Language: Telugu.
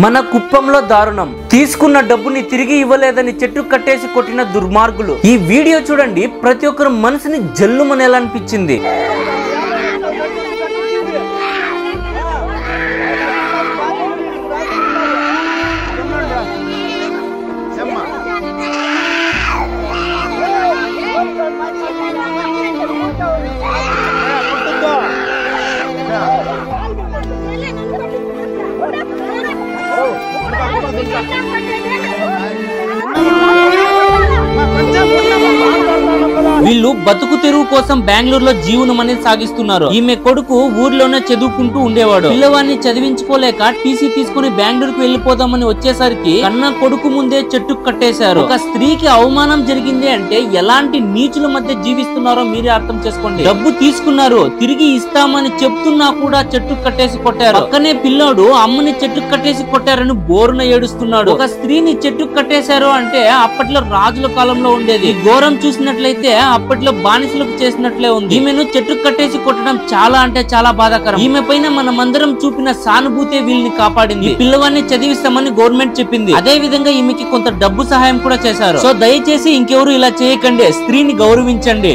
మన కుప్పంలో దారుణం, తీసుకున్న డబ్బుని తిరిగి ఇవ్వలేదని చెట్టు కట్టేసి కొట్టిన దుర్మార్గులు. ఈ వీడియో చూడండి, ప్రతి ఒక్కరు మనసుని జల్లుమనేలా అనిపించింది. వీళ్ళు బతుకు తెరువు కోసం బెంగళూరులో జీవనం అనేది సాగిస్తున్నారు. ఈమె కొడుకు ఊర్లోనే చదువుకుంటూ ఉండేవాడు. పిల్లవాడిని చదివించుకోలేక టీసీ తీసుకుని బెంగళూరుకు వెళ్లిపోదామని వచ్చేసరికి కన్నా కొడుకు ముందే చెట్టుకు కట్టేశారు. ఒక స్త్రీకి అవమానం జరిగింది అంటే ఎలాంటి నీచుల మధ్య జీవిస్తున్నారో మీరే అర్థం చేసుకోండి. డబ్బు తీసుకున్నారు, తిరిగి ఇస్తామని చెప్తున్నా కూడా చెట్టుకు కట్టేసి కొట్టారు. పక్కనే పిల్లోడు అమ్మని చెట్టుకు కట్టేసి కొట్టారని బోరున ఏడుస్తున్నాడు. ఒక స్త్రీని చెట్టుకు కట్టేశారు అంటే అప్పట్లో రాజుల కాలంలో ఉండేది. ఈ ఘోరం చూసినట్లయితే అప్పట్లో బానిసలకు చేసినట్లే ఉంది. ఈమెను చెట్టుకు కట్టేసి కొట్టడం చాలా అంటే చాలా బాధాకరం. ఈమె పైన మనమందరం చూపిన సానుభూతే వీళ్ళని కాపాడింది. పిల్లవాడిని చదివిస్తామని గవర్నమెంట్ చెప్పింది. అదే విధంగా ఈమెకి కొంత డబ్బు సహాయం కూడా చేశారు. సో దయచేసి ఇంకెవరు ఇలా చేయకండి, స్త్రీని గౌరవించండి.